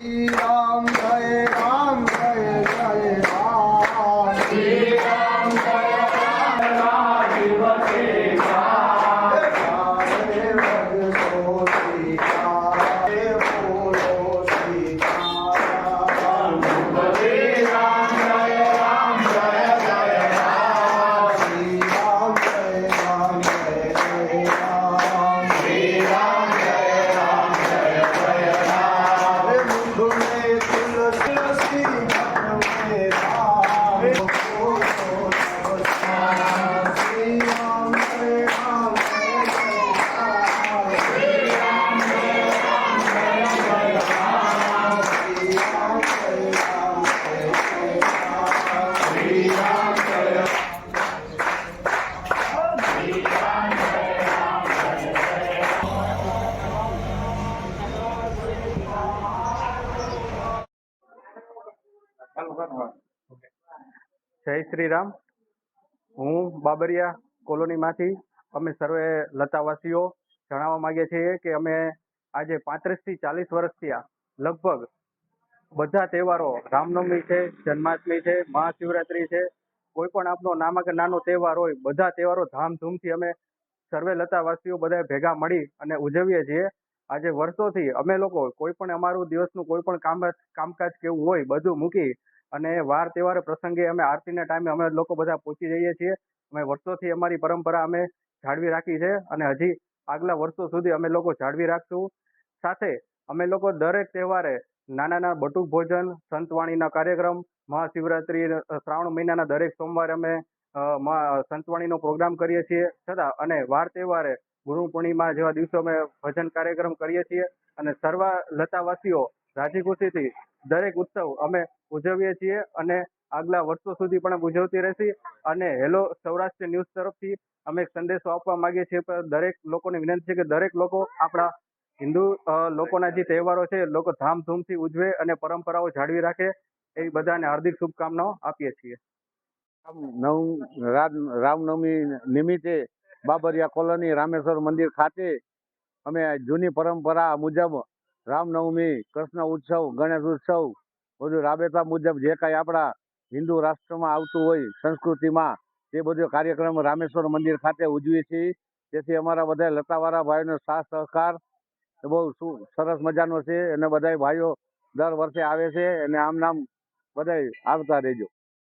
श्री राम जय राम जय जय राम श्री राम जय राम राजीव सीता राधे भजो सीता हे बोलो सीता श्री राम जय राम जय जय राम श्री राम जय राम जय जय राम श्री राम जय राम जय जय राम तुम्हें तुलसी मन में राम बोलो नमस्कार श्री राम जय राम जय जय राम श्री राम जय राम जय जय राम श्री राम जय राम जय जय राम श्री राम जय જય શ્રી રામ. હું બાબરિયા કોલોનીમાંથી અમે સર્વે લતાવાસીઓ જણાવવા માંગીએ છીએ કે અમે આજે 35 થી 40 વર્ષથી લગભગ બધા તહેવારો, રામનવમી છે, જન્માષ્ટમી છે, મહાશિવરાત્રી છે, કોઈ પણ આપનો નામાં કે નાનો તહેવાર હોય, બધા તહેવારો ધામધૂમથી અમે સર્વે લતાવાસીઓ બધા ભેગા મળી અને ઉજવીએ છીએ. આજે વર્ષોથી અમે લોકો કોઈ પણ અમારું દિવસનું કોઈ પણ કામકાજ કેવું હોય બધું મૂકી અને વાર તહેવાર પ્રસંગે અમે આરતીના ટાઈમે અમે લોકો બધા પહોંચી જઈએ છીએ. અમે વર્ષોથી અમારી પરંપરા અમે જાળવી રાખી છે અને હજી આગલા વર્ષો સુધી અમે લોકો જાળવી રાખશું. સાથે અમે લોકો દરેક તહેવારે નાના બટુક ભોજન, સંતવાણીના કાર્યક્રમ, મહાશિવરાત્રી, શ્રાવણ મહિનાના દરેક સોમવારે અમે સંતવાણીનો પ્રોગ્રામ કરીએ છીએ. છતાં અને વાર તહેવારે ગુરુ પૂર્ણિમા જેવા દિવસો અમે ભજન કાર્યક્રમ કરીએ છીએ અને સર્વ લતાવાસીઓ રાજી ખુશીથી દરેક ઉત્સવ અમે ઉજવીએ છીએ અને આગલા વર્ષો સુધી પણ ઉજવતી રહેશે. અને હેલો સૌરાષ્ટ્ર ન્યૂઝ તરફથી અમે એક સંદેશો આપવા માંગીએ છીએ કે દરેક લોકોને વિનંતી છે કે દરેક લોકો આપણા હિન્દુ લોકોના જે તહેવારો છે લોકો ધામધૂમથી ઉજવે અને પરંપરાઓ જાળવી રાખે એવી બધાને હાર્દિક શુભકામનાઓ આપીએ છીએ. રામનવમી નિમિત્તે બાબરિયા કોલોની રામેશ્વર મંદિર ખાતે અમે જૂની પરંપરા મુજબ રામનવમી, કૃષ્ણ ઉત્સવ, ગણેશ ઉત્સવ બધું રાબેતા મુજબ જે કાંઈ આપણા હિન્દુ રાષ્ટ્રમાં આવતું હોય સંસ્કૃતિમાં તે બધો કાર્યક્રમ રામેશ્વર મંદિર ખાતે ઉજવીએ છીએ. તેથી અમારા બધા લતાવાળા ભાઈઓનો સાથ સહકાર બહુ સરસ મજાનો છે અને બધા ભાઈઓ દર વર્ષે આવે છે અને આમ નામ બધા આવતા રહેજો.